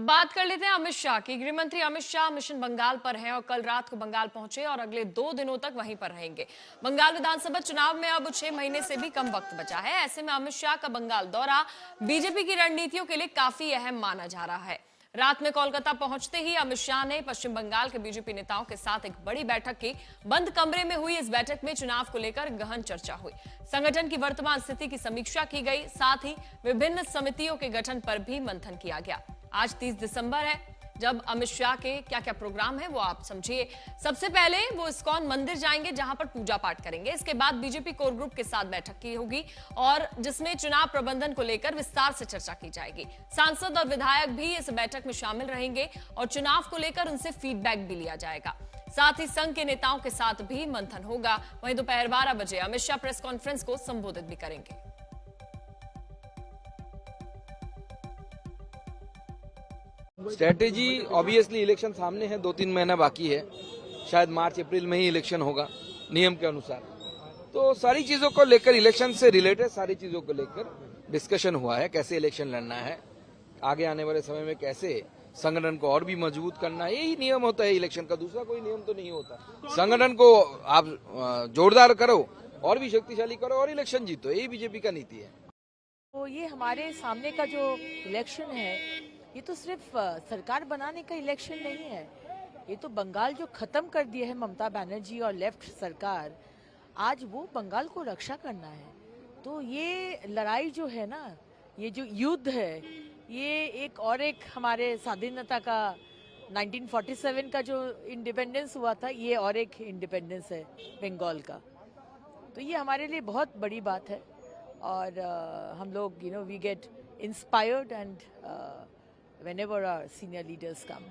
अब बात कर लेते हैं अमित शाह की। गृह मंत्री अमित शाह मिशन बंगाल पर हैं और कल रात को बंगाल पहुंचे और अगले 2 दिनों तक वहीं पर रहेंगे। बंगाल विधानसभा चुनाव में अब 6 महीने से भी कम वक्त बचा है। ऐसे में अमित शाह का बंगाल दौरा बीजेपी की रणनीतियों के लिए काफी अहम माना जा रहा है। रात में कोलकाता पहुंचते ही अमित शाह ने पश्चिम बंगाल के बीजेपी नेताओं के साथ एक बड़ी बैठक की। बंद कमरे में हुई इस बैठक में चुनाव को लेकर गहन चर्चा हुई। संगठन की वर्तमान स्थिति की समीक्षा की गई, साथ ही विभिन्न समितियों के गठन पर भी मंथन किया गया। आज 30 दिसंबर है। जब अमित शाह के क्या क्या प्रोग्राम है वो आप समझिए। सबसे पहले वो इस्कॉन मंदिर जाएंगे जहां पर पूजा पाठ करेंगे। इसके बाद बीजेपी कोर ग्रुप के साथ बैठक की होगी और जिसमें चुनाव प्रबंधन को लेकर विस्तार से चर्चा की जाएगी। सांसद और विधायक भी इस बैठक में शामिल रहेंगे और चुनाव को लेकर उनसे फीडबैक भी लिया जाएगा। साथ ही संघ के नेताओं के साथ भी मंथन होगा। वहीं दोपहर 12 बजे अमित शाह प्रेस कॉन्फ्रेंस को संबोधित भी करेंगे। स्ट्रेटेजी ऑब्वियसली इलेक्शन सामने है, 2-3 महीना बाकी है। शायद मार्च अप्रैल में ही इलेक्शन होगा नियम के अनुसार। तो सारी चीजों को लेकर, इलेक्शन से रिलेटेड सारी चीजों को लेकर डिस्कशन हुआ है। कैसे इलेक्शन लड़ना है, आगे आने वाले समय में कैसे संगठन को और भी मजबूत करना है, यही नियम होता है इलेक्शन का। दूसरा कोई नियम तो नहीं होता। संगठन को आप जोरदार करो और भी शक्तिशाली करो और इलेक्शन जीतो, यही बीजेपी का नीति है। तो ये हमारे सामने का जो इलेक्शन है, ये तो सिर्फ सरकार बनाने का इलेक्शन नहीं है। ये तो बंगाल जो खत्म कर दिया है ममता बनर्जी और लेफ्ट सरकार, आज वो बंगाल को रक्षा करना है। तो ये लड़ाई जो है ना, ये जो युद्ध है, ये एक हमारे स्वाधीनता का 1947 का जो इंडिपेंडेंस हुआ था, ये और एक इंडिपेंडेंस है बंगाल का। तो ये हमारे लिए बहुत बड़ी बात है और हम लोग we get inspired and whenever our senior leaders come.